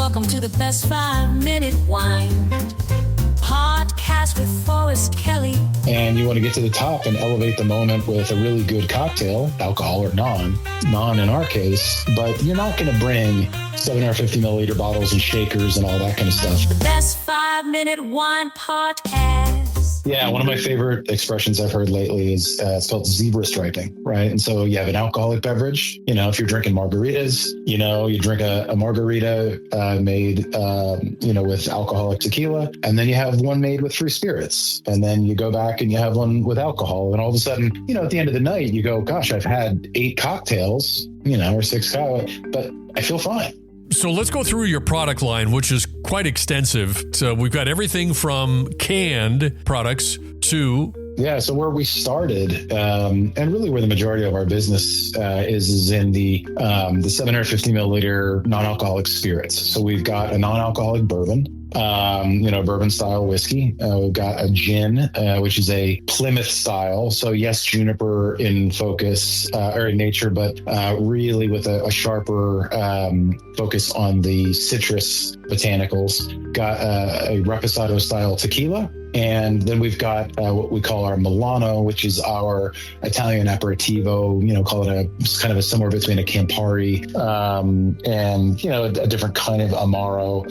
Welcome to the Best 5-Minute Wine Podcast with Forrest Kelly. And you want to get to the top and elevate the moment with a really good cocktail, alcohol or non in our case, but you're not going to bring 750 milliliter bottles and shakers and all that kind of stuff. The Best 5-Minute Wine Podcast. Yeah, one of my favorite expressions I've heard lately is it's called zebra striping, right? And so you have an alcoholic beverage. You know, if you're drinking margaritas, you know, you drink a margarita made, with alcoholic tequila, and then you have one made with free spirits. And then you go back and you have one with alcohol. And all of a sudden, you know, at the end of the night, you go, gosh, I've had 8 cocktails, or 6 cocktails, but I feel fine. So let's go through your product line, which is quite extensive. So we've got everything from canned products to... Yeah, so where we started, and really where the majority of our business is in the 750 milliliter non-alcoholic spirits. So we've got a non-alcoholic bourbon, bourbon style whiskey. We've got a gin, which is a Plymouth style. So yes, juniper in focus or in nature, but really with a sharper focus on the citrus botanicals. Got a Reposado style tequila. And then we've got what we call our Milano, which is our Italian aperitivo, call it kind of a somewhere between a Campari and, a different kind of Amaro.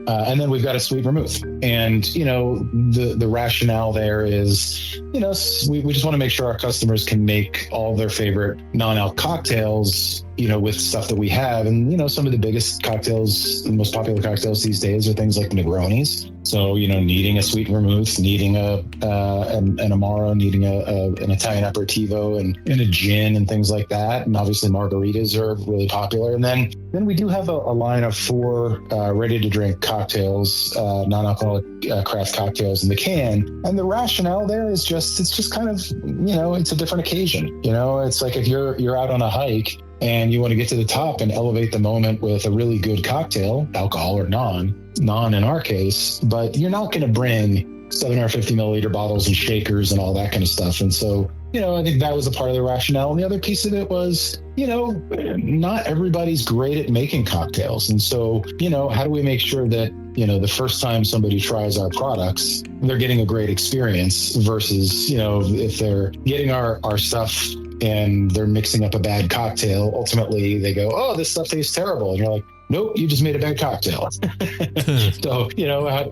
And then we've got a sweet vermouth. And, the rationale there is, we just want to make sure our customers can make all their favorite non-alc cocktails, with stuff that we have. And, some of the biggest cocktails, the most popular cocktails these days are things like Negronis. So, needing a sweet vermouth, needing an Amaro, needing an Italian aperitivo and a gin and things like that. And obviously margaritas are really popular. And then we do have a line of 4 ready-to-drink cocktails, non-alcoholic craft cocktails in the can. And the rationale there is it's just kind of, it's a different occasion. It's like if you're out on a hike and you want to get to the top and elevate the moment with a really good cocktail, alcohol or non in our case, but you're not going to bring 750 milliliter bottles and shakers and all that kind of stuff. And so, I think that was a part of the rationale. And the other piece of it was, not everybody's great at making cocktails. And so, how do we make sure that, the first time somebody tries our products, they're getting a great experience versus, if they're getting our stuff and they're mixing up a bad cocktail, ultimately they go, oh, this stuff tastes terrible. And you're like, nope, you just made a bad cocktail. So,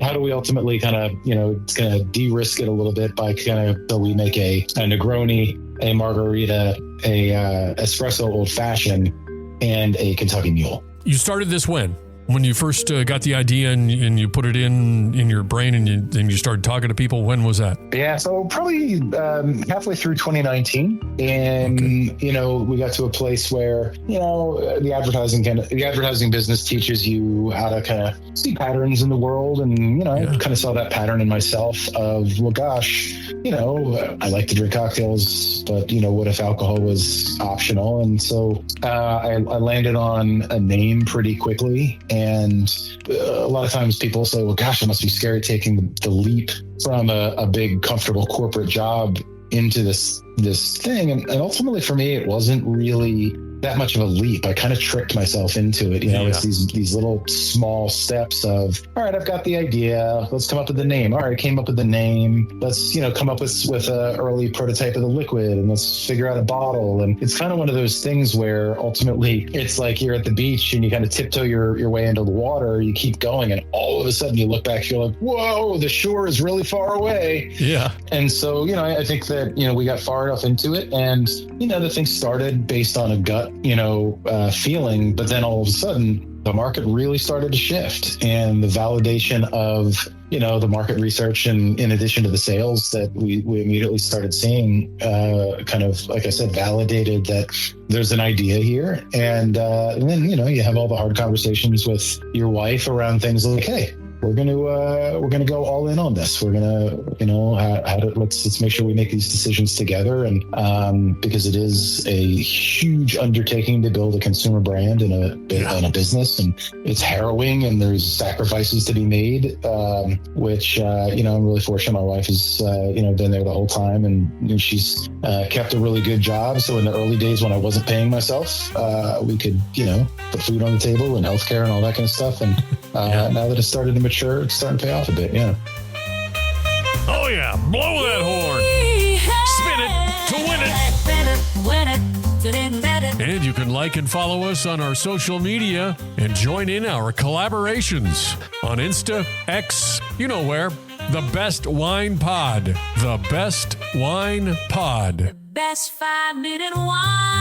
how do we ultimately kind of, it's going to de-risk it a little bit by so we make a Negroni, a margarita, a espresso old fashioned, and a Kentucky Mule. You started this when you first got the idea and you put it in your brain and you started talking to people? When was that? Yeah, so probably halfway through 2019. And, okay. We got to a place where, the advertising business teaches you how to kind of see patterns in the world. And, I kind of saw that pattern in myself of, well, gosh, I like to drink cocktails, but, what if alcohol was optional? And so I landed on a name pretty quickly. And a lot of times people say, well, gosh, it must be scary taking the leap from a big, comfortable corporate job into this thing. And ultimately for me, it wasn't really that much of a leap. I kind of tricked myself into it. It's these little small steps of, all right, I've got the idea. Let's come up with the name. All right, I came up with the name. Let's, come up with an early prototype of the liquid and let's figure out a bottle. And it's kind of one of those things where ultimately it's like you're at the beach and you kind of tiptoe your way into the water. You keep going and all of a sudden you look back, you're like, whoa, the shore is really far away. Yeah. And so, I think that, we got far enough into it and, the thing started based on a gut, feeling, but then all of a sudden the market really started to shift and the validation of, the market research and in addition to the sales that we immediately started seeing, kind of, like I said, validated that there's an idea here. And then, you have all the hard conversations with your wife around things like, hey, we're gonna go all in on this. We're gonna, let's make sure we make these decisions together, and because it is a huge undertaking to build a consumer brand in a business, and it's harrowing, and there's sacrifices to be made. Which I'm really fortunate. My wife has been there the whole time, and she's kept a really good job. So in the early days when I wasn't paying myself, we could put food on the table and healthcare and all that kind of stuff, and Now that it's started to mature, it's starting to pay off a bit. Yeah. Oh, yeah. Blow that horn. Spin it to win it. And you can like and follow us on our social media and join in our collaborations on Insta, X, you know where. The Best Wine Pod. The Best Wine Pod. Best 5 Minute Wine.